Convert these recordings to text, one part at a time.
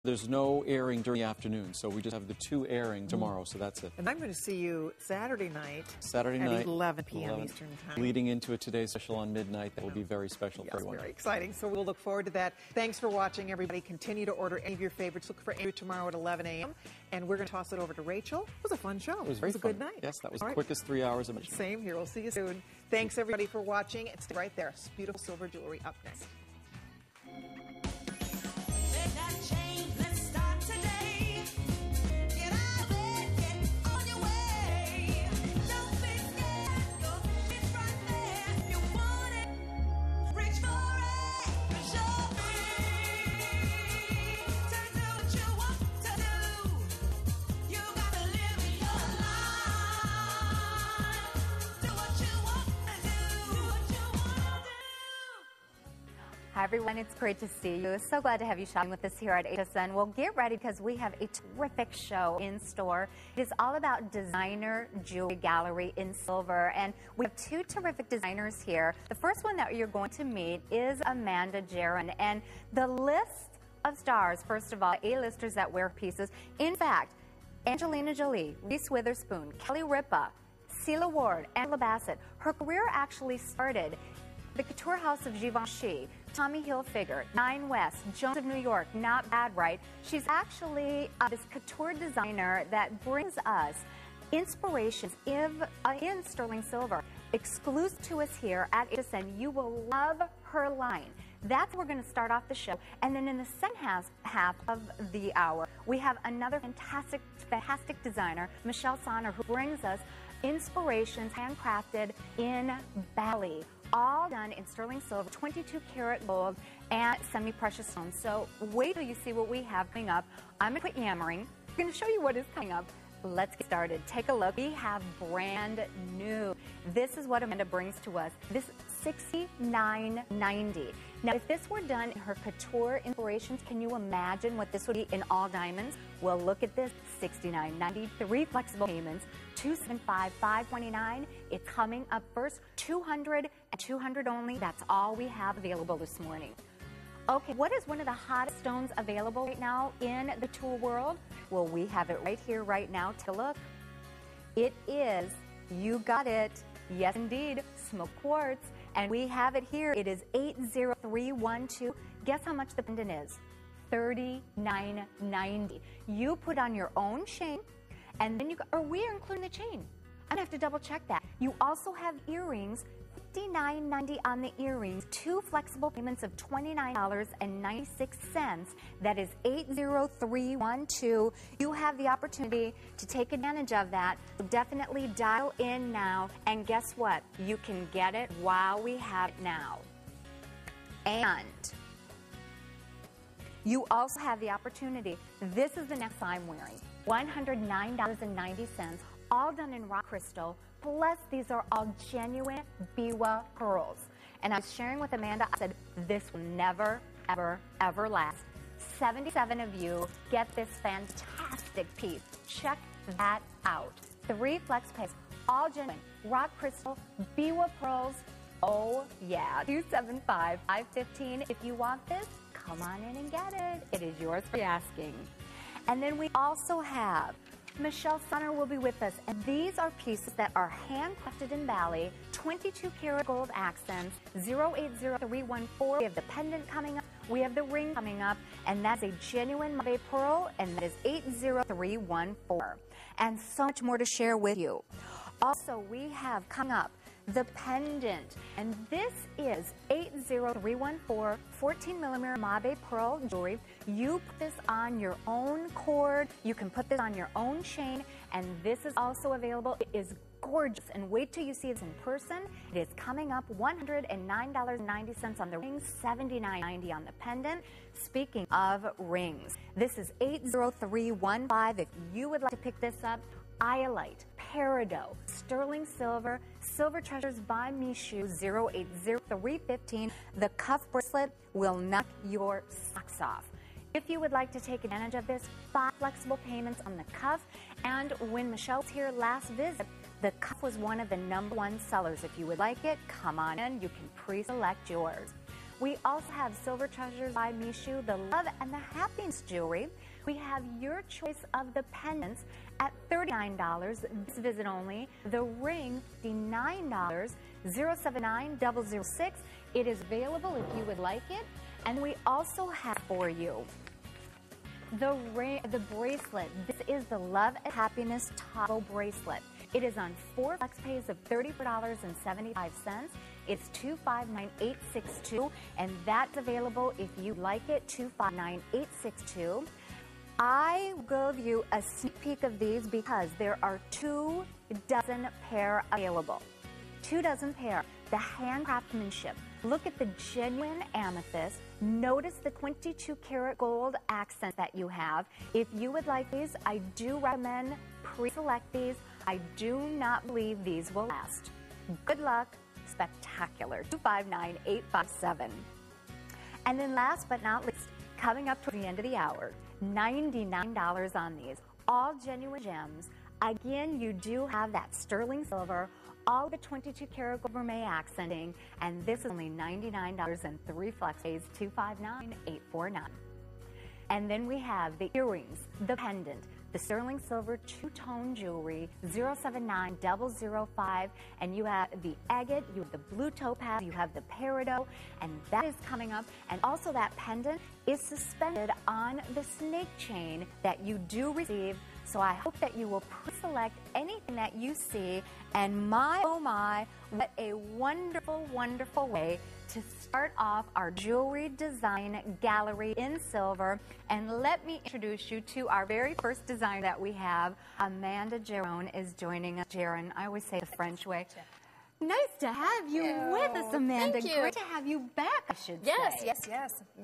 There's no airing during the afternoon, so we just have the 2 airing tomorrow, so that's it. And I'm going to see you Saturday night At 11 p.m. Eastern Time. Leading into a Today Special on midnight. That will be very special for everyone. Very exciting. So we'll look forward to that. Thanks for watching, everybody. Continue to order any of your favorites. Look for Andrew tomorrow at 11 a.m. And we're going to toss it over to Rachel. It was a fun show. It was very a fun. Good night. Yes, that was the quickest 3 hours of it. Same here. We'll see you soon. Thanks, everybody, for watching. It's right there. Beautiful silver jewelry up next. Hi everyone, it's great to see you. So glad to have you shopping with us here at AJaron. Well, get ready because we have a terrific show in store. It is all about designer jewelry gallery in silver, and we have 2 terrific designers here. The first one that you're going to meet is Jaron, and the list of stars, first of all, A-listers that wear pieces. In fact, Angelina Jolie, Reese Witherspoon, Kelly Ripa, Celia Ward, Angela Bassett. Her career actually started the couture house of Givenchy, Tommy Hilfiger, Nine West, Jones of New York. Not bad, right? She's actually this couture designer that brings us inspirations in sterling silver. Exclusive to us here at AJaron. You will love her line. That's where we're going to start off the show. And then in the second half of the hour, we have another fantastic designer, Michelle Sonner, who brings us inspirations handcrafted in Bali. All done in sterling silver, 22 karat gold, and semi-precious stones. So wait till you see what we have coming up. I'm going to quit yammering. I'm going to show you what is coming up. Let's get started. Take a look. We have brand new. This is what Amanda brings to us. This is $69.90. Now, if this were done in her couture inspirations, can you imagine what this would be in all diamonds? Well, look at this. $69.90. 3 flexible payments. $275, $529. It's coming up first. $200 and $200 only. That's all we have available this morning. Okay, what is one of the hottest stones available right now in the tool world? Well, we have it right here, right now. Take a look. It is, you got it, yes indeed, smoked quartz. And we have it here. It is 80312. Guess how much the pendant is? $39.90. You put on your own chain, and then or we are including the chain. I'm gonna have to double check that. You also have earrings, $59.90 on the earrings, 2 flexible payments of $29.96. That is 80312. You have the opportunity to take advantage of that. Definitely dial in now, and guess what? You can get it while we have it now. And you also have the opportunity. This is the necklace I'm wearing. $109.90, all done in rock crystal. Plus, these are all genuine biwa pearls. And I was sharing with Amanda, I said, this will never, ever, ever last. 77 of you get this fantastic piece. Check that out. 3 flex pays, all genuine, rock crystal, biwa pearls. Oh, yeah. 275, 515. If you want this, come on in and get it. It is yours for the asking. And then we also have Michelle Sonner will be with us, and these are pieces that are handcrafted in Bali, 22 karat gold accents, 080314. We have the pendant coming up, we have the ring coming up, and that's a genuine Mabe pearl, and that is 80314. And so much more to share with you. Also, we have coming up the pendant, and this is 80314 14mm Mabe pearl jewelry. You put this on your own cord, you can put this on your own chain, and this is also available. It is gorgeous, and wait till you see this in person. It is coming up $109.90 on the rings, $79.90 on the pendant. Speaking of rings, this is 80315. If you would like to pick this up, iolite, Peridot, sterling silver, silver treasures by Mishu, 080315. The cuff bracelet will knock your socks off. If you would like to take advantage of this, 5 flexible payments on the cuff. And when Michelle's here last visit, the cuff was one of the #1 sellers. If you would like it, come on in. You can pre-select yours. We also have Silver Treasures by Mishu, the Love and the Happiness jewelry. We have your choice of the pendants at $39, this visit only. The ring, $59, 079-006. It is available if you would like it. And we also have for you the bracelet. This is the Love and Happiness toggle bracelet. It is on 4 flex pays of $34.75. It's $259,862, and that's available if you like it, $259,862. I will give you a sneak peek of these because there are 2 dozen pair available. 2 dozen pair. The hand craftsmanship. Look at the genuine amethyst. Notice the 22 karat gold accent that you have. If you would like these, I do recommend pre-select these. I do not believe these will last. Good luck. Spectacular. 259,857. And then last but not least, coming up toward the end of the hour, $99 on these. All genuine gems. Again, you do have that sterling silver, all the 22 karat gold vermeil accenting, and this is only $99 and 3 flex pays, $259,849. And then we have the earrings, the pendant, the sterling silver two-tone jewelry, 079-005, and you have the agate, you have the blue topaz, you have the peridot, and that is coming up. And also that pendant is suspended on the snake chain that you do receive. So I hope that you will pre-select anything that you see. And my, oh my, what a wonderful, wonderful way to start off our jewelry design gallery in silver. And let me introduce you to our very first designer that we have. Jaron is joining us. Jaron, I always say the French way. Nice to have you with us, Amanda. Thank you. Great to have you back, I should say. Yes.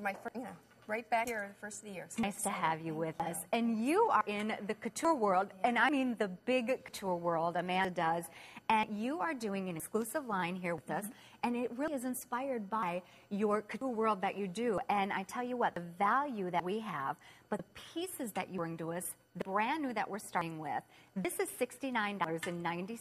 My first, right back here, the first of the year. So nice to have you with us. And you are in the couture world, and I mean the big couture world, Amanda does. And you are doing an exclusive line here with us, and it really is inspired by your couture world that you do. And I tell you what, the value that we have, but the pieces that you bring to us, the brand new that we're starting with, this is $69.90.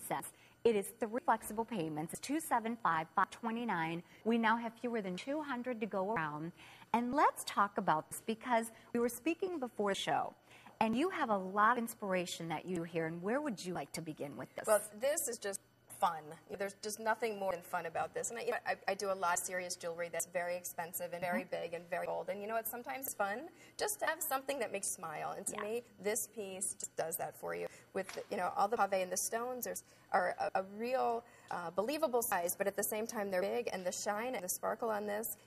It is 3 flexible payments, $275,529. We now have fewer than 200 to go around. And let's talk about this because we were speaking before the show, and you have a lot of inspiration that you hear. And where would you like to begin with this? Well, this is just fun. There's just nothing more than fun about this. And I do a lot of serious jewelry that's very expensive and very big and very bold. And you know what? Sometimes it's fun just to have something that makes you smile. And to me, this piece just does that for you. With all the pave and the stones are a real believable size, but at the same time they're big, and the shine and the sparkle on this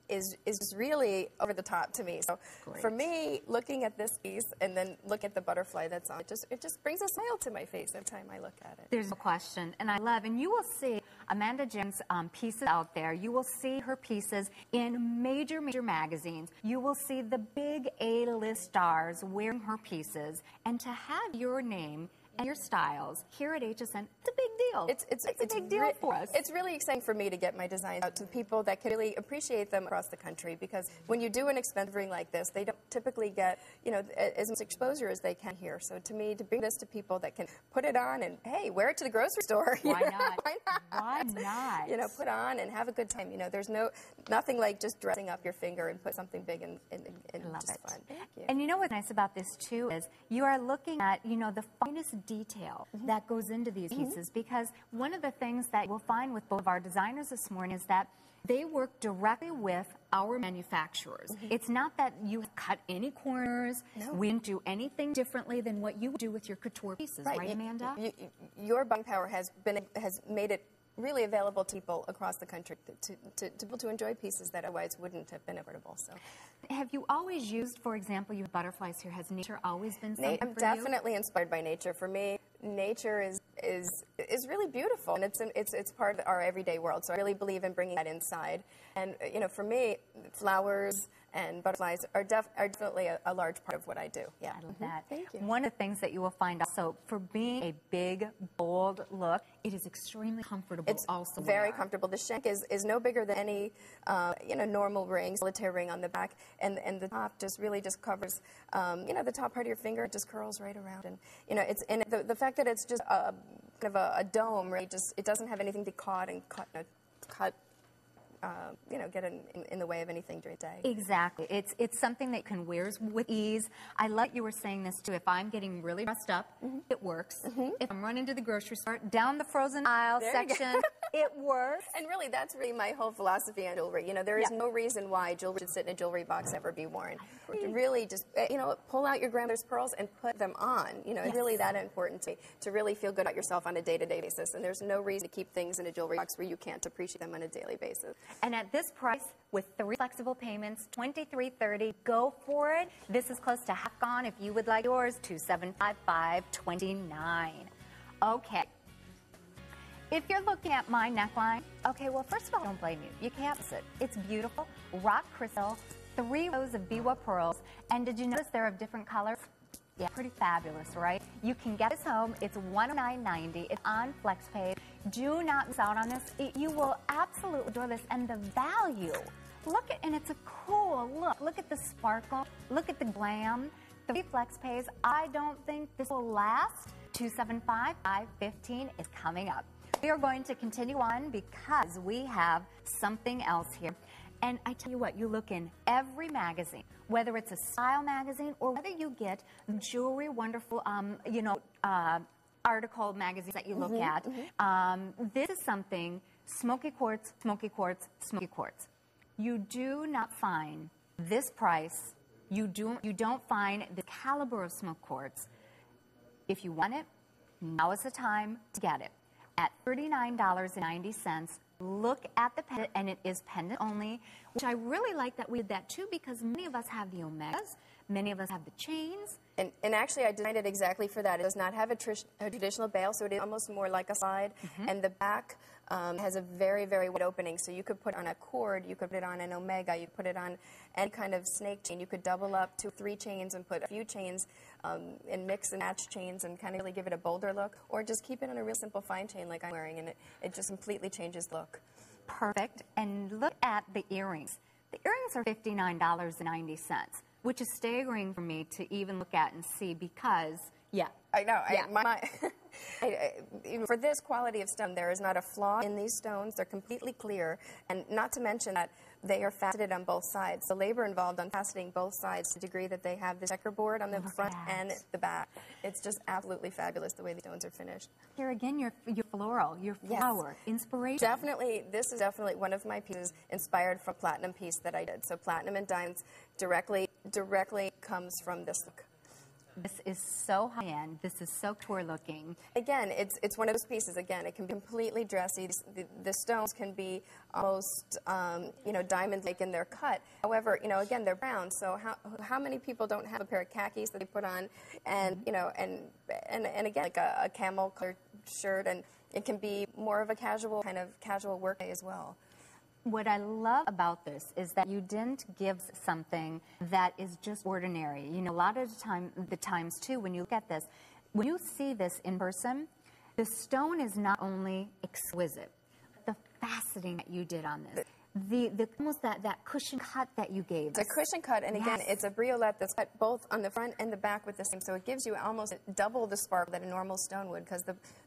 is really over the top to me. So for me, looking at this piece and then look at the butterfly that's on it, it just brings a smile to my face every time I look at it. There's no question, and I love, and you will see Amanda Jim's pieces out there. You will see her pieces in major magazines. You will see the big A-list stars wearing her pieces, and to have your name and your styles here at HSN, it's a big deal. It's a big deal for us. It's really exciting for me to get my designs out to people that can really appreciate them across the country, because when you do an expensive ring like this, they don't typically get as much exposure as they can here. So to me, to bring this to people that can put it on and, hey, wear it to the grocery store. Why not? Why not? Put on and have a good time. There's nothing like just dressing up your finger and put something big and just fun. Thank you. And you know what's nice about this too is you are looking at the finest detail that goes into these pieces, because one of the things that we'll find with both of our designers this morning is that they work directly with our manufacturers. It's not that you cut any corners. No. We didn't do anything differently than what you would do with your couture pieces, right, Amanda? Your buying power has made it really available to people across the country to enjoy pieces that otherwise wouldn't have been affordable. So, have you always used, for example, you have butterflies here? Has nature always been something for you? I'm definitely inspired by nature. For me, nature is really beautiful, and it's part of our everyday world. So I really believe in bringing that inside. And for me, flowers and butterflies are definitely a large part of what I do. Yeah, I love that. Thank you. One of the things that you will find also, for being a big, bold look, it is extremely comfortable. It's also very comfortable. The shank is no bigger than any normal ring, solitaire ring on the back, and the top just really just covers the top part of your finger. It just curls right around, and the fact that it's just kind of a dome, right? It doesn't have anything to cut you know, get in the way of anything during the day. Exactly. It's something that can wear with ease. I like you were saying this too. If I'm getting really dressed up, it works. If I'm running to the grocery store, down the frozen aisle section, it works. And really, that's really my whole philosophy on jewelry. You know, there is no reason why jewelry should sit in a jewelry box and ever be worn. Really, just you know, pull out your grandmother's pearls and put them on. You know, it's really that important to really feel good about yourself on a day-to-day basis. And there's no reason to keep things in a jewelry box where you can't appreciate them on a daily basis. And at this price, with 3 flexible payments, $23.30, go for it. This is close to half gone. If you would like yours, $2,755.29. Okay. If you're looking at my neckline, okay, well, first of all, don't blame you. You can't miss it. It's beautiful. Rock crystal, 3 rows of biwa pearls. And did you notice they're of different colors? Yeah, pretty fabulous, right? You can get this home. It's $109.90. It's on FlexPay. Do not miss out on this. You will absolutely adore this. And the value, look at, and it's a cool look. Look at the sparkle. Look at the glam. 3 FlexPays. I don't think this will last. $275,515 is coming up. We are going to continue on because we have something else here. And I tell you what, you look in every magazine, whether it's a style magazine or whether you get the Jewelry Wonderful, you know, article magazines that you look at. This is something, Smoky quartz, Smoky quartz, Smoky quartz. You do not find this price. You don't find the caliber of smoke quartz. If you want it, now is the time to get it. At $39.90, look at the pendant, and it is pendant only, which I really like that we did that too, because many of us have the omegas, many of us have the chains. And actually, I designed it exactly for that. It does not have a traditional bail, so it is almost more like a slide. And the back has a very, very wide opening, so you could put on a cord, you could put it on an omega, you could put it on any kind of snake chain. You could double up to 3 chains and put a few chains and mix and match chains and kind of really give it a bolder look, or just keep it on a real simple fine chain like I'm wearing, and it just completely changes the look. Perfect. And look at the earrings. The earrings are $59.90, which is staggering for me to even look at and see because, I know. For this quality of stone, there is not a flaw in these stones. They're completely clear, and not to mention that they are faceted on both sides. The labor involved on faceting both sides to the degree that they have the checkerboard on the front and the back. It's just absolutely fabulous the way the stones are finished. Here again, your floral, your flower, inspiration. Definitely, this is definitely one of my pieces inspired from a platinum piece that I did. So platinum and diamonds directly comes from this look. This is so high-end. This is so couture looking. Again, it's one of those pieces. Again, it can be completely dressy. The stones can be almost, you know, diamond-like in their cut. However, you know, again, they're brown. So how many people don't have a pair of khakis that they put on, and you know, and again, like a camel-colored shirt, and it can be more of a casual work day as well. What I love about this is that you didn't give something that is just ordinary. You know, a lot of the times too, when you look at this, when you see this in person, the stone is not only exquisite, the faceting that you did on this, the almost that cushion cut that you gave. It's a cushion cut, and again, it's a briolette that's cut both on the front and the back with the same, so it gives you almost double the sparkle that a normal stone would, because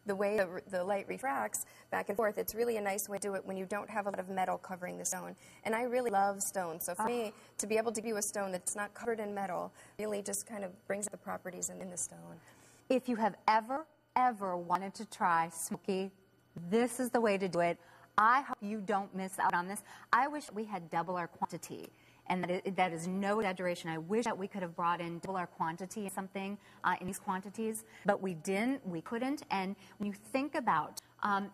the way the light refracts back and forth, it's really a nice way to do it when you don't have a lot of metal covering the stone. And I really love stones, so for me, to be able to do a stone that's not covered in metal really just kind of brings out the properties in the stone. If you have ever wanted to try Smoky, this is the way to do it. I hope you don't miss out on this. I wish we had double our quantity, and that is no exaggeration. I wish that we could have brought in double our quantity in something in these quantities, but we didn't, we couldn't. And when you think about the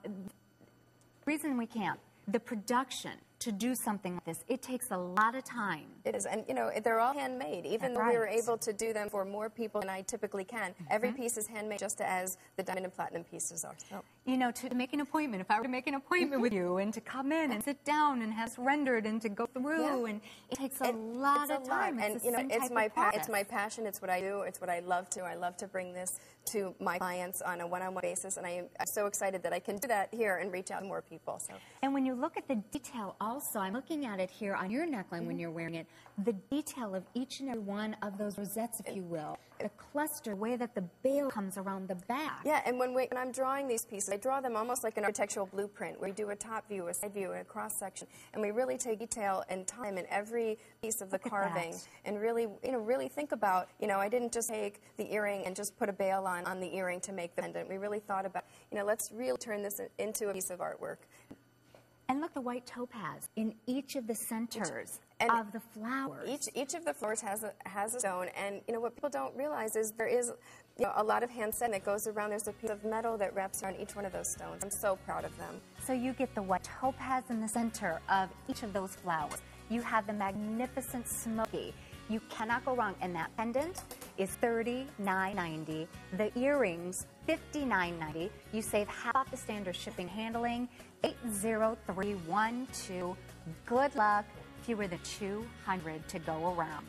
reason we can't, the production to do something like this, it takes a lot of time. It is, and you know, they're all handmade. Even though we were able to do them for more people than I typically can, every piece is handmade just as the diamond and platinum pieces are. So. You know, to make an appointment, if I were to make an appointment with you and to come in and sit down and have this rendered and to go through, and it takes a lot of time. And you know, it's my passion. It's what I do. It's what I love to. I love to bring this to my clients on a one-on-one basis, and I'm so excited that I can do that here and reach out to more people. So. And when you look at the detail also, I'm looking at it here on your neckline when you're wearing it, the detail of each and every one of those rosettes, if you will, the cluster, way that the bale comes around the back. Yeah, and when I'm drawing these pieces, I draw them almost like an architectural blueprint, where we do a top view, a side view, and a cross-section, and we really take detail and time in every piece of the carving, and really, really think about, I didn't just take the earring and just put a bale on the earring to make the pendant. We really thought about, let's really turn this into a piece of artwork. And look, the white topaz in each of the centers of the flowers. Each of the flowers has a stone, and what people don't realize is there is a lot of hand setting that goes around. There's a piece of metal that wraps around each one of those stones. I'm so proud of them. So you get the white topaz in the center of each of those flowers. You have the magnificent Smoky. You cannot go wrong, and that pendant is $39.90. The earrings, $59.90. You save half off the standard shipping handling, 80312. Good luck. Fewer than 200 to go around.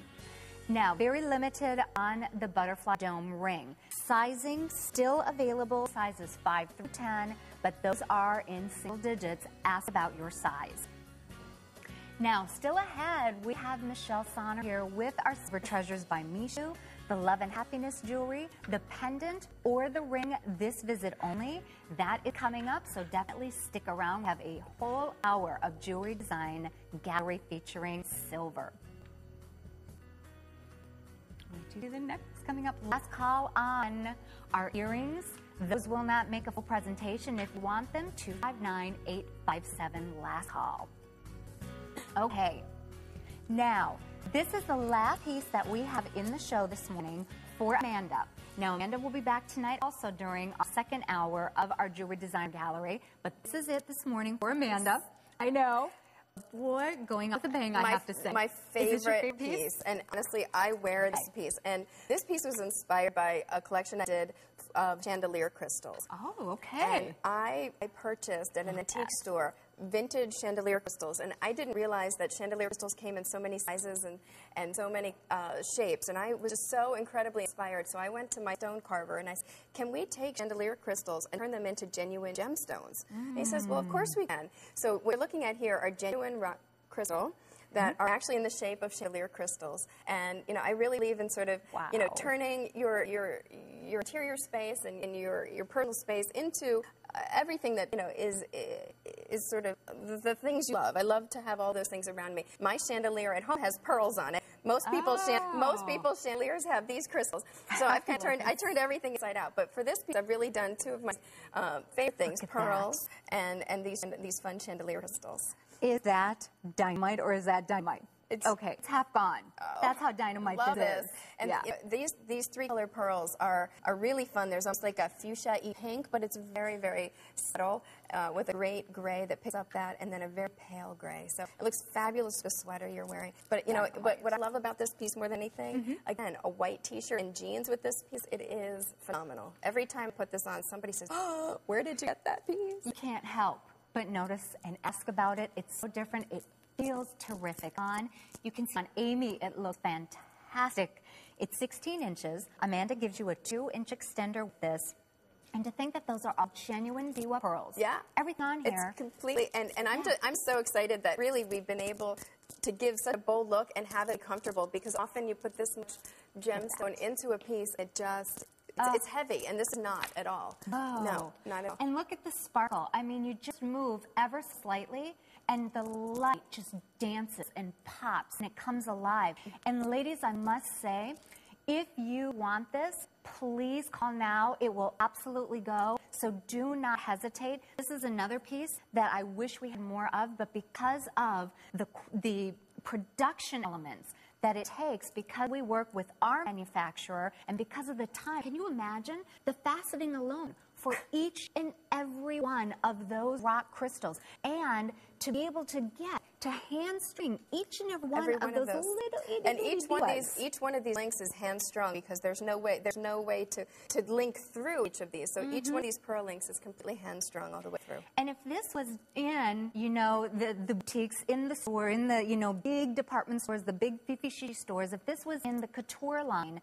Now, very limited on the butterfly dome ring. Sizing still available, sizes 5 through 10, but those are in single digits. Ask about your size. Now, still ahead, we have Michelle Sonner here with our Silver Treasures by Mishu, the Love and Happiness jewelry, the pendant, or the ring this visit only. That is coming up, so definitely stick around. We have a whole hour of jewelry design gallery featuring silver. To the next coming up, last call on our earrings. Those will not make a full presentation. If you want them, 259-857, last call. Okay, now this is the last piece that we have in the show this morning for Amanda. Now, Amanda will be back tonight also during our second hour of our jewelry design gallery, but this is it this morning for Amanda. I know. Boy, going off the bang, I have to say. My favorite piece, and honestly, I wear this piece. And this piece was inspired by a collection I did of chandelier crystals. Oh, okay. And I purchased at an antique store vintage chandelier crystals, and I didn't realize that chandelier crystals came in so many sizes and so many shapes, and I was just so incredibly inspired. So I went to my stone carver and I said, can we take chandelier crystals and turn them into genuine gemstones? And he says, well, of course we can. So what we're looking at here are genuine rock crystal that are actually in the shape of chandelier crystals. And, I really believe in sort of, turning your interior space and your personal space into everything that, is sort of the things you love. I love to have all those things around me. My chandelier at home has pearls on it. Most people's chandeliers have these crystals. So I turned everything inside out. But for this piece, I've really done two of my favorite things, pearls and these fun chandelier crystals. Is that dynamite or is that dynamite? It's half gone. Oh, that's how dynamite love this is. And these three-color pearls are really fun. There's almost like a fuchsia-y pink, but it's very, very subtle with a great gray that picks up that, and then a very pale gray. So it looks fabulous with the sweater you're wearing. But, what I love about this piece more than anything, again, a white T-shirt and jeans with this piece, it is phenomenal. Every time I put this on, somebody says, oh, where did you get that piece? You can't help but notice and ask about it. It's so different. It feels terrific on. You can see on Amy, it looks fantastic. It's 16 inches. Amanda gives you a 2-inch extender with this. And to think that those are all genuine Biwa pearls. Yeah. Everything on here. It's completely, and I'm so excited that really we've been able to give such a bold look and have it comfortable, because often you put this much gemstone into a piece, it just, it's heavy, and this is not at all. Oh. No, not at all. And look at the sparkle. I mean, you just move ever slightly, and the light just dances and pops, and it comes alive. And ladies, I must say, if you want this, please call now. It will absolutely go. So do not hesitate. This is another piece that I wish we had more of, but because of the production elements that it takes, because we work with our manufacturer, and because of the time, can you imagine the faceting alone for each and every one of those rock crystals, and to be able to get to hand string each and every one of those little itty and each one of these links is hand strung, because there's no way to link through each of these. So each one of these pearl links is completely hand strung all the way through. And if this was in, the boutiques, in the store, in the, big department stores, the big fifi stores, if this was in the couture line,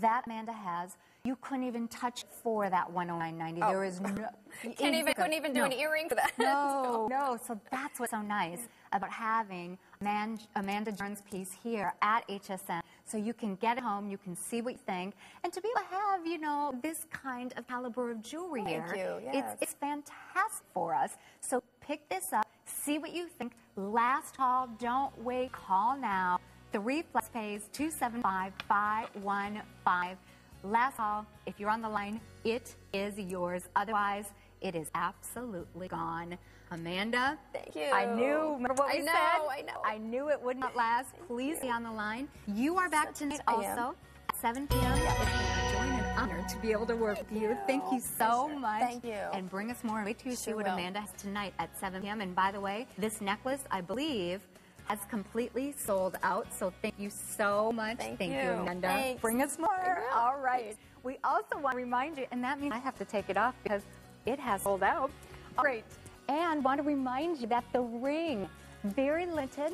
that Amanda has, you couldn't even touch for that $109.90. There is no... Couldn't even do an earring for that. No. So that's what's so nice about having Amanda Jaron's piece here at HSN. So you can get it home, you can see what you think, and to be able to have, you know, this kind of caliber of jewelry here. Thank you, yes. It's fantastic for us. So pick this up, see what you think. Last haul, don't wait, call now. 3 flex pays, 275-515. Last call, if you're on the line, it is yours. Otherwise, it is absolutely gone. Amanda, thank you. I knew, remember what we said? I know. I knew it would not last. Please be on the line. You are back tonight also at 7 p.m. It's been a joy and an honor to be able to work with you. Thank you so much. Thank you. And bring us more. Wait till you see what Amanda has tonight at 7 p.m. And by the way, this necklace, I believe, has completely sold out. So thank you so much. Thank you, Amanda. Thanks. Bring us more. All right. We also want to remind you, and that means I have to take it off because it has sold out. All right. And want to remind you that the ring, very limited.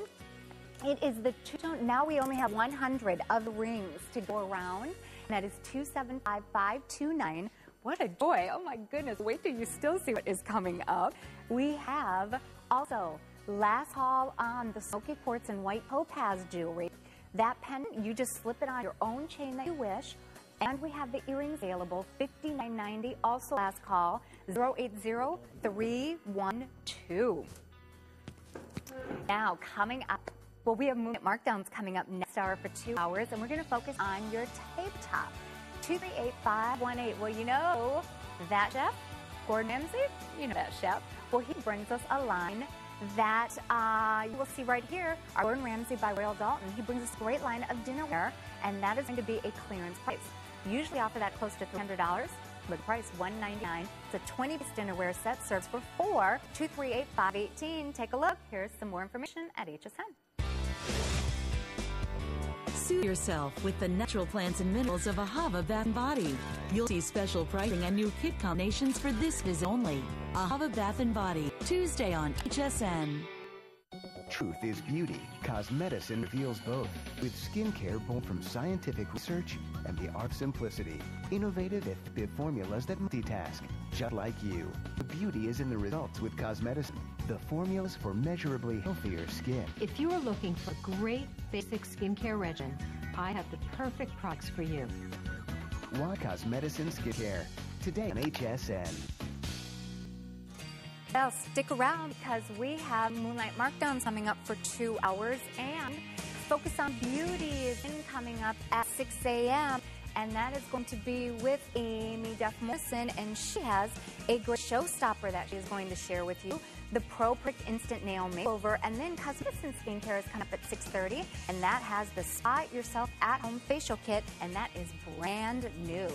It is the two-tone. Now we only have 100 of the rings to go around. And that is 275-529. What a joy. Oh my goodness. Wait till you still see what is coming up. We have also last haul on the Smoky quartz and white topaz jewelry. That pendant, you just slip it on your own chain that you wish. And we have the earrings available, $59.90. Also last call, 080-312. Now, coming up, well, we have Moonlight Markdowns coming up next hour for 2 hours, and we're going to focus on your tabletop. 238-518. Well, you know that chef, Gordon Ramsay, you know that chef. Well, he brings us a line that you will see right here, our Gordon Ramsay by Royal Dalton. He brings us a great line of dinnerware, and that is going to be a clearance price. Usually offer that close to $300, but price $199. It's a 20-piece dinnerware set, serves for 4, 238-518. Take a look. Here's some more information at HSN. Soothe yourself with the natural plants and minerals of Ahava Bath & Body. You'll see special pricing and new kit combinations for this visit only. Ahava Bath & Body, Tuesday on HSN. Truth is beauty. Cosmedicine reveals both. With skincare born from scientific research and the art of simplicity. Innovative, effective formulas that multitask, just like you. The beauty is in the results with Cosmedicine. The formulas for measurably healthier skin. If you are looking for a great basic skincare regimen, I have the perfect products for you. Why Cosmedicine Skincare? Today on HSN. Well, stick around because we have Moonlight Markdowns coming up for 2 hours, and Focus on Beauty is coming up at 6 a.m. And that is going to be with Amy Duff Morrison, and she has a great showstopper that she is going to share with you. The Pro Prick Instant Nail Makeover, and then Cosmedicine Skincare is coming up at 6:30, and that has the Spa Yourself at Home Facial Kit, and that is brand new.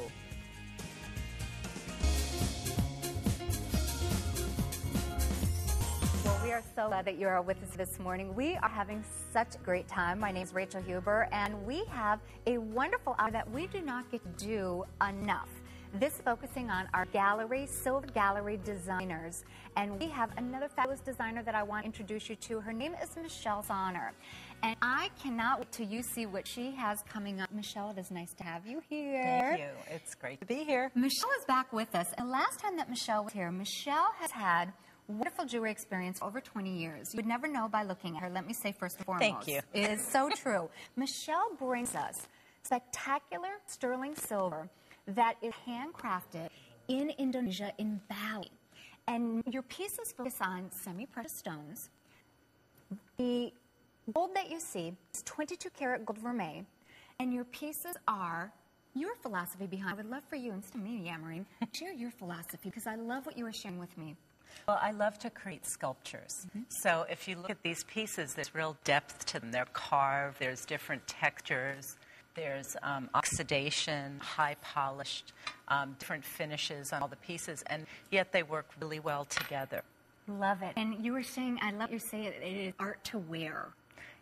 We are so glad that you are with us this morning. We are having such a great time. My name is Rachel Huber, and we have a wonderful hour that we do not get to do enough. This is focusing on our gallery, Silver Gallery designers. And we have another fabulous designer that I want to introduce you to. Her name is Michelle Zahner. And I cannot wait till you see what she has coming up. Michelle, it is nice to have you here. Thank you. It's great to be here. Michelle is back with us. And the last time that Michelle was here, Michelle has had wonderful jewelry experience for over 20 years. You would never know by looking at her. Let me say first and foremost. Thank you. It is so true. Michelle brings us spectacular sterling silver that is handcrafted in Indonesia, in Bali. And your pieces focus on semi-precious stones. The gold that you see is 22 karat gold vermeil, and your pieces are your philosophy behind. I would love for you, instead of me yammering, share your philosophy, because I love what you were sharing with me. Well, I love to create sculptures. So if you look at these pieces, there's real depth to them. They're carved, there's different textures, there's oxidation, high polished, different finishes on all the pieces, and yet they work really well together. Love it. And you were saying, I love you say it is art to wear.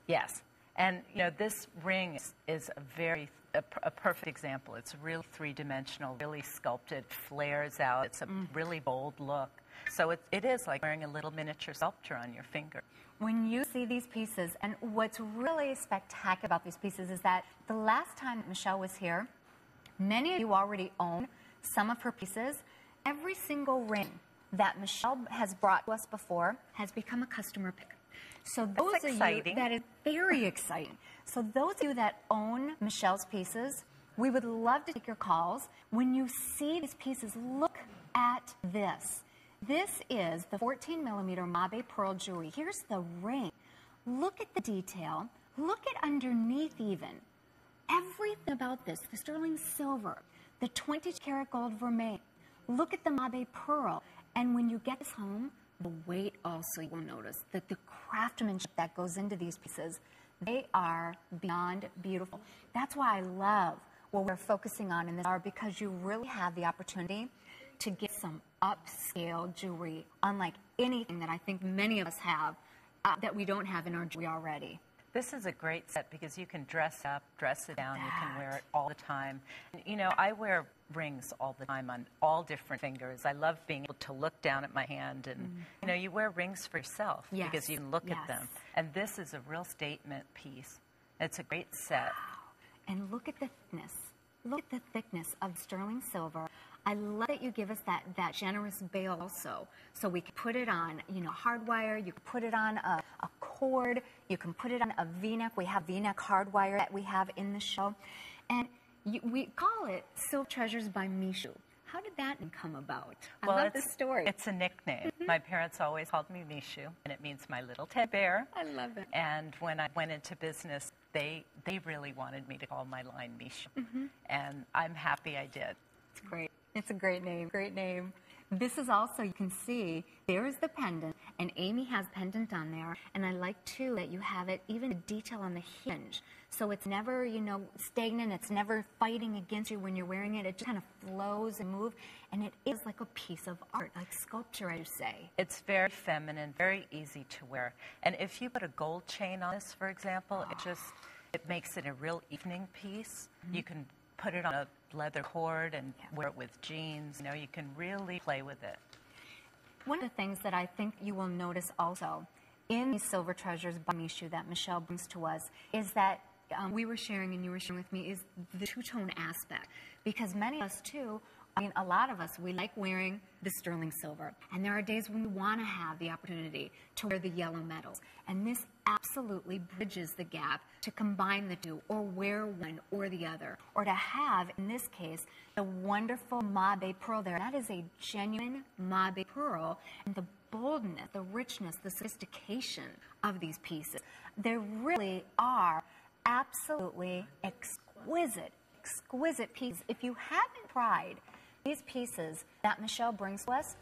Yes. And, you know, this ring is a perfect example. It's really three-dimensional, really sculpted, flares out. It's a really bold look. So it is like wearing a little miniature sculpture on your finger. When you see these pieces, and what's really spectacular about these pieces is that the last time Michelle was here, Many of you already own some of her pieces. Every single ring that Michelle has brought to us before has become a customer pick. So those That's of exciting. you, that is very exciting. So those of you that own Michelle's pieces, we would love to take your calls. When you see these pieces, look at this. This is the 14 millimeter Mabe pearl jewelry. Here's the ring. Look at the detail. Look at underneath even. Everything about this, the sterling silver, the 20 karat gold vermeil. Look at the Mabe pearl. And when you get this home, the weight also, you will notice that the craftsmanship that goes into these pieces, they are beyond beautiful. That's why I love what we're focusing on in this hour, because you really have the opportunity to get some upscale jewelry, unlike anything that I think many of us have that we don't have in our jewelry already. This is a great set because you can dress up, dress it down, you can wear it all the time. You know, I wear rings all the time on all different fingers. I love being able to look down at my hand and, you know, you wear rings for yourself because you can look at them. And this is a real statement piece. It's a great set. And look at the thickness. Look at the thickness of sterling silver. I love that you give us that generous bail also. So we can put it on, you know, hardwire. You can put it on a cord. You can put it on a V-neck. We have V-neck hardwire that we have in the show. And we call it Silver Treasures by Mishu. How did that come about? I love this story. It's a nickname. My parents always called me Mishu, and it means my little teddy bear. I love it. And when I went into business, they really wanted me to call my line Mishu. And I'm happy I did. It's great. It's a great name. Great name. This is also, you can see, there's the pendant, and Amy has pendant on there. And I like, too, that you have it, even a detail on the hinge. So it's never, you know, stagnant. It's never fighting against you when you're wearing it. It just kind of flows and moves. And it is like a piece of art, like sculpture, I would say. It's very feminine, very easy to wear. And if you put a gold chain on this, for example, it makes it a real evening piece. You can put it on a leather cord and wear it with jeans. You know, you can really play with it. One of the things that I think you will notice also in these Silver Treasures by Mishu that Michelle brings to us is that we were sharing and you were sharing with me is the two-tone aspect. Because many of us, too, I mean, a lot of us, we like wearing the sterling silver. And there are days when we want to have the opportunity to wear the yellow metals. And this absolutely bridges the gap to combine the two, or wear one or the other. Or to have, in this case, the wonderful Mabe pearl there. That is a genuine Mabe pearl. And the boldness, the richness, the sophistication of these pieces. They really are absolutely exquisite pieces. If you haven't tried these pieces that Michelle brings to us,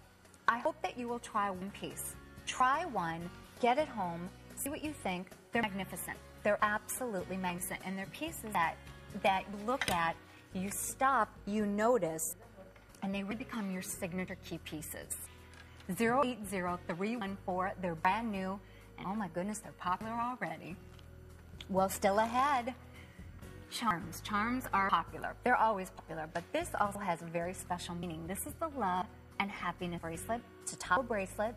I hope that you will try one piece. Try one, get it home, see what you think. They're magnificent. They're absolutely magnificent. And they're pieces that you look at, you stop, you notice, and they really become your signature key pieces. 080-314, they're brand new, and oh my goodness, they're popular already. Well, still ahead. Charms. Charms are popular. They're always popular, but this also has a very special meaning. This is the Love and Happiness bracelet. It's a toggle bracelet.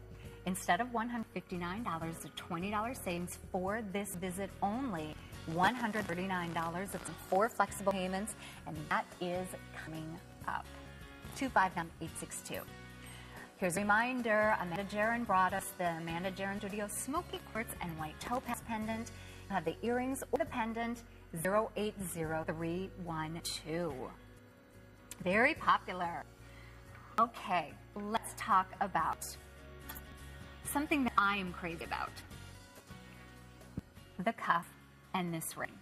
Instead of $159, it's a $20 savings for this visit only. $139. It's in 4 flexible payments, and that is coming up. 259-862. Here's a reminder, AJaron brought us the AJaron Studio Smoky Quartz and White Topaz pendant. You have the earrings or the pendant, 080312. Very popular. Okay, let's talk about something that I am crazy about. The cuff and this ring.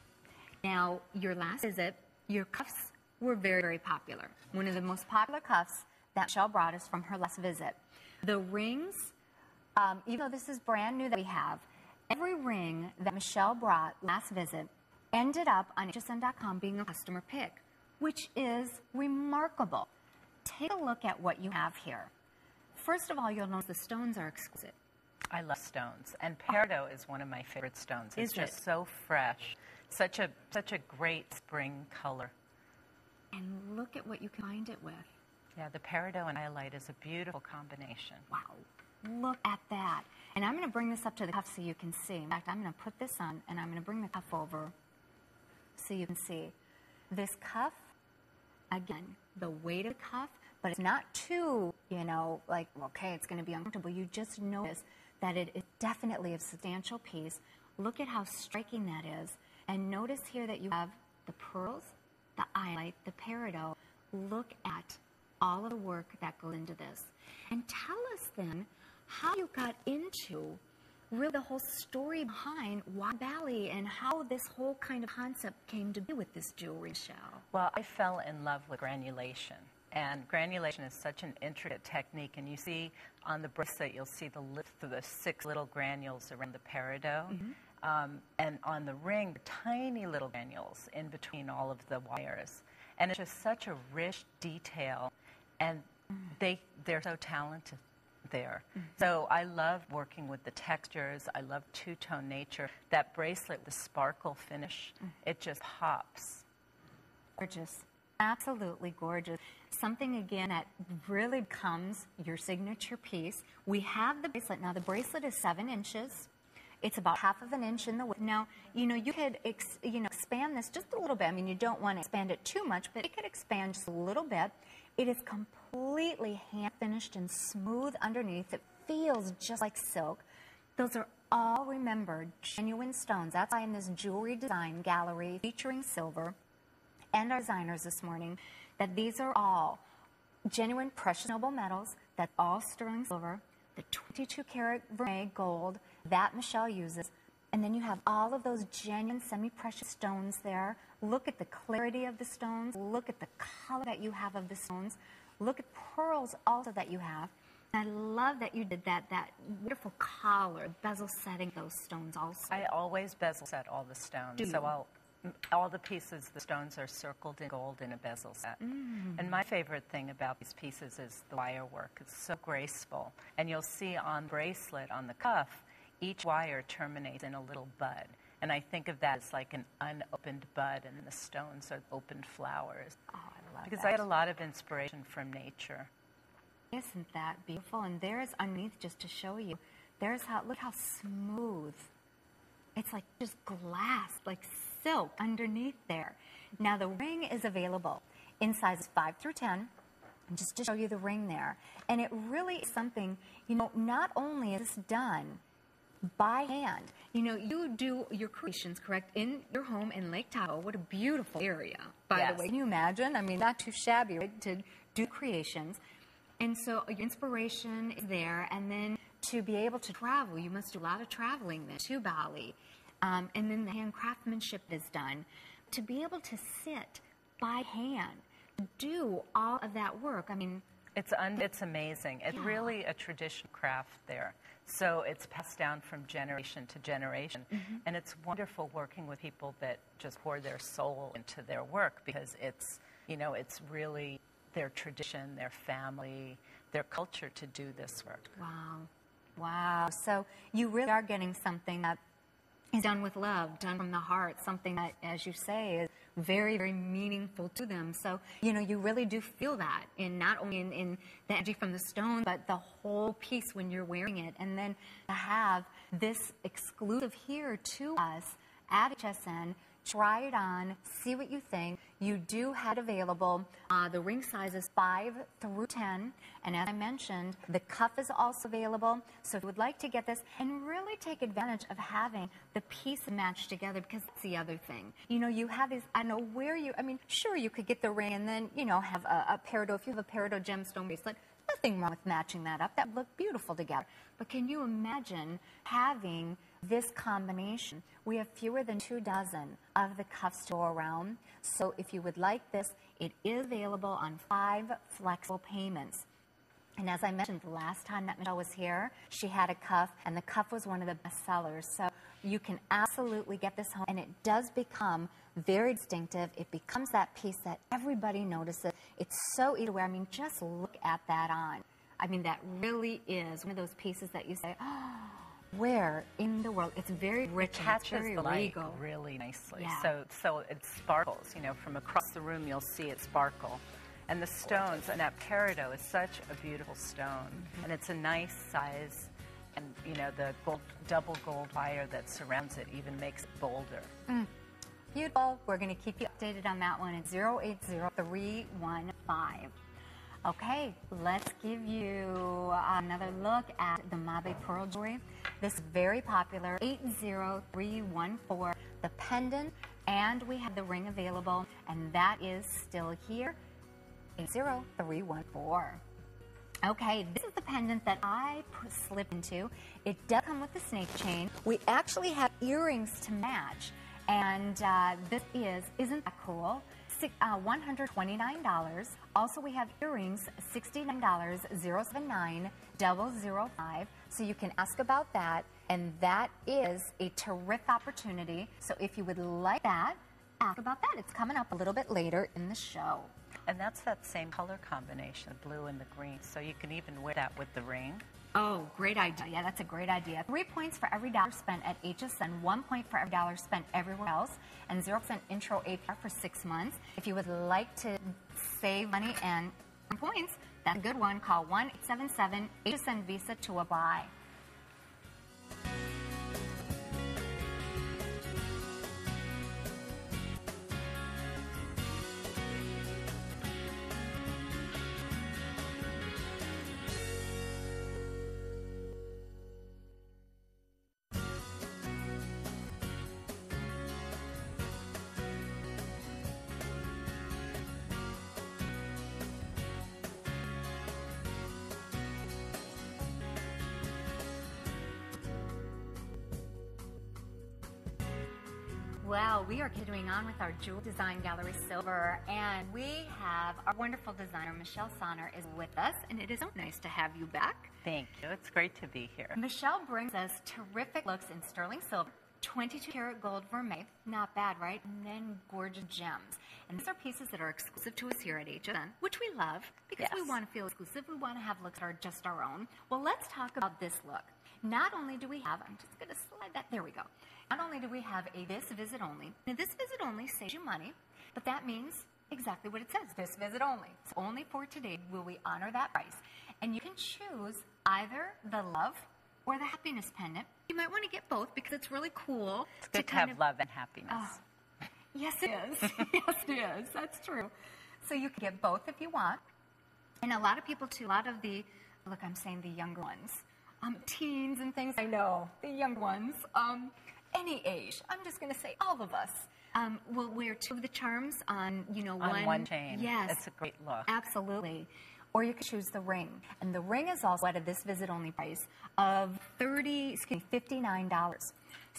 Now, your last visit, your cuffs were very, very popular. One of the most popular cuffs that Michelle brought us from her last visit. The rings, even though this is brand new that we have, every ring that Michelle brought last visit ended up on HSN.com being a customer pick, which is remarkable. Take a look at what you have here. First of all, you'll notice the stones are exquisite. I love stones, and Peridot is one of my favorite stones. It's just so fresh, such a great spring color. And look at what you can find it with. Yeah, the Peridot and iolite is a beautiful combination. Wow, look at that. And I'm going to bring this up to the cuff so you can see. In fact, I'm going to put this on, and I'm going to bring the cuff over so you can see. This cuff again, the weight of the cuff, but it's not too, you know, like, okay, it's going to be uncomfortable. You just notice that it is definitely a substantial piece. Look at how striking that is. And notice here that you have the pearls, the iolite, the peridot. Look at all of the work that goes into this. And tell us then how you got into really the whole story behind why Bali and how this whole kind of concept came to be with this jewelry show. Well, I fell in love with granulation. And granulation is such an intricate technique. And you see on the bracelet, you'll see the 6 little granules around the peridot. And on the ring, the tiny little granules in between all of the wires. And it's just such a rich detail. And they're so talented there. So I love working with the textures. I love two-tone nature. That bracelet, the sparkle finish, it just pops. Gorgeous. Absolutely gorgeous. Something, again, that really becomes your signature piece. We have the bracelet. Now, the bracelet is 7 inches. It's about ½ of an inch in the width. Now, you know, you could, expand this just a little bit. I mean, you don't want to expand it too much, but it could expand just a little bit. It is completely hand-finished and smooth underneath. It feels just like silk. Those are all, remember, genuine stones. That's why in this jewelry design gallery featuring silver and our designers this morning, that these are all genuine precious noble metals, that's all sterling silver, the 22-karat vermeil gold that Michelle uses, and then you have all of those genuine semi-precious stones there. Look at the clarity of the stones. Look at the color that you have of the stones. Look at pearls also that you have. And I love that you did that wonderful collar, bezel setting those stones also. I always bezel set all the stones. So all the pieces, the stones are circled in gold in a bezel set. And my favorite thing about these pieces is the wire work. It's so graceful. And you'll see on the bracelet, on the cuff, each wire terminates in a little bud. And I think of that as like an unopened bud, and the stones are opened flowers. Oh, I love because that. I get a lot of inspiration from nature. Isn't that beautiful? And there's underneath, just to show you, there's how, look how smooth. It's like just glass, like silk underneath there. Now the ring is available in sizes 5 through 10. And just to show you the ring there. And it really is something, you know, not only is this done by hand. You know, you do your creations, correct, in your home in Lake Tahoe. What a beautiful area, by the way. Can you imagine? I mean, not too shabby, right, to do creations. And so your inspiration is there. And then to be able to travel, you must do a lot of traveling then to Bali. And then the hand craftsmanship is done. To be able to sit by hand, do all of that work, I mean, it's amazing. It's really a traditional craft there. So it's passed down from generation to generation. And it's wonderful working with people that just pour their soul into their work, because it's, you know, it's really their tradition, their family, their culture to do this work. Wow. Wow. So you really are getting something that is done with love, done from the heart, something that, as you say, is very, very meaningful to them. So, you know, you really do feel that in not only in the energy from the stone, but the whole piece when you're wearing it. And then to have this exclusive here to us at HSN, try it on, see what you think. You do have it available. The ring size is 5 through 10. And as I mentioned, the cuff is also available. So if you would like to get this and really take advantage of having the piece matched together, because that's the other thing. You know, you have these, I know where you, I mean, sure, you could get the ring and then, you know, have a peridot. If you have a peridot gemstone bracelet, nothing wrong with matching that up. That would look beautiful together. But can you imagine having this combination? We have fewer than 2 dozen of the cuffs to go around. So if you would like this, it is available on 5 flexible payments. And as I mentioned, the last time that Michelle was here, she had a cuff, and the cuff was one of the best sellers. So you can absolutely get this home, and it does become very distinctive. It becomes that piece that everybody notices. It's so easy to wear. I mean, just look at that on. I mean, that really is one of those pieces that you say, oh, where in the world? It's very rich. It catches and it's very the light regal. really nicely. Yeah. So it sparkles. You know, from across the room, you'll see it sparkle. And the stones, and that peridot is such a beautiful stone. And it's a nice size. And, you know, the double gold wire that surrounds it even makes it bolder. beautiful. We're going to keep you updated on that one at 080315. Okay, let's give you another look at the Mabe Pearl jewelry. This is very popular, 80314, the pendant, and we have the ring available, and that is still here, 80314. Okay, this is the pendant that I slipped into. It does come with the snake chain. We actually have earrings to match, and this isn't that cool? $129. Also, we have earrings, $69, 079-005. So you can ask about that, and that is a terrific opportunity. So if you would like that, ask about that. It's coming up a little bit later in the show. And that's that same color combination, the blue and the green. So you can even wear that with the ring. Oh, great idea. Yeah, that's a great idea. 3 points for every dollar spent at HSN, 1 point for every dollar spent everywhere else, and 0% intro APR for 6 months. If you would like to save money and points, that's a good one. Call 1-877-HSN-VISA to apply. Well, we are continuing on with our Jewel Design Gallery Silver, and we have our wonderful designer, Michelle Sonner, is with us, and it is so nice to have you back. Thank you. It's great to be here. Michelle brings us terrific looks in sterling silver, 22-karat gold vermeil, not bad, right? And then gorgeous gems. And these are pieces that are exclusive to us here at HSN, which we love because we want to feel exclusive. We want to have looks that are just our own. Well, let's talk about this look. Not only do we have, I'm just going to slide that, there we go. Not only do we have a this visit only, now this visit only saves you money, but that means exactly what it says, this visit only. So only for today will we honor that price. And you can choose either the love or the happiness pendant. You might want to get both because it's really cool. It's good to have love and happiness. Oh, yes, it is. Yes, it is. That's true. So you can get both if you want. And a lot of people, too, a lot of the, look, I'm saying the younger ones, teens and things. I know, the young ones. Any age. I'm just going to say all of us will wear 2 of the charms on, on one chain. Yes. It's a great look. Absolutely. Or you could choose the ring. And the ring is also at this visit only price of $59.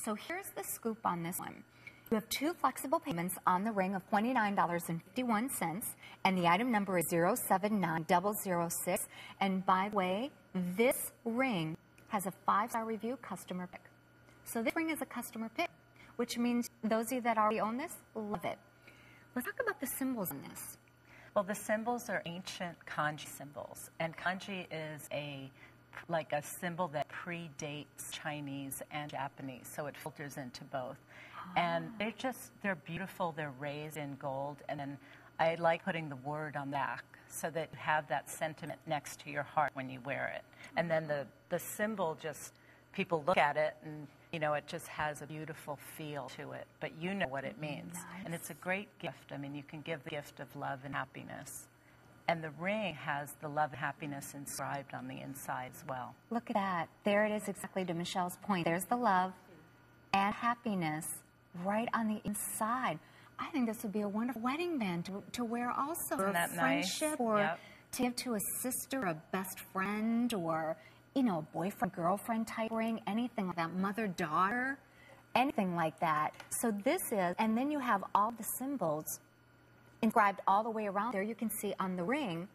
So here's the scoop on this one. You have 2 flexible payments on the ring of $29.51, and the item number is 079006. And by the way, this ring has a 5-star review customer pick. So this ring is a customer pick, which means those of you that already own this, love it. Let's talk about the symbols in this. Well, the symbols are ancient kanji symbols, and kanji is like a symbol that predates Chinese and Japanese, so it filters into both. And they're beautiful. They're raised in gold, and then I like putting the word on the back so that you have that sentiment next to your heart when you wear it. And then the symbol just, people look at it and it just has a beautiful feel to it, but you know what it means. Nice. And it's a great gift. I mean, you can give the gift of love and happiness. And the ring has the love and happiness inscribed on the inside as well. Look at that. There it is, exactly to Michelle's point. There's the love and happiness right on the inside. I think this would be a wonderful wedding band to wear also. Isn't that friendship, nice? or to give to a sister, a best friend, or a boyfriend, girlfriend type ring, anything like that, mother, daughter, anything like that. So this is, and then you have all the symbols inscribed all the way around there. You can see on the ring.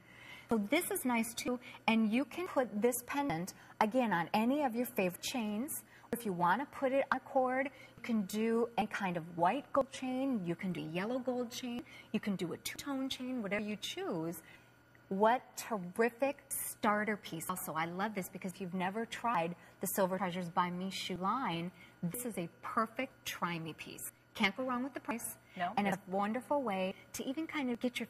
So this is nice too, and you can put this pendant, again, on any of your favorite chains. If you want to put it on a cord, you can do any kind of white gold chain, you can do yellow gold chain, you can do a 2-tone chain, whatever you choose. What terrific starter piece. Also, I love this because if you've never tried the Silver Treasures by Mishu line, this is a perfect try-me piece. Can't go wrong with the price. No. And it's a wonderful way to even kind of get your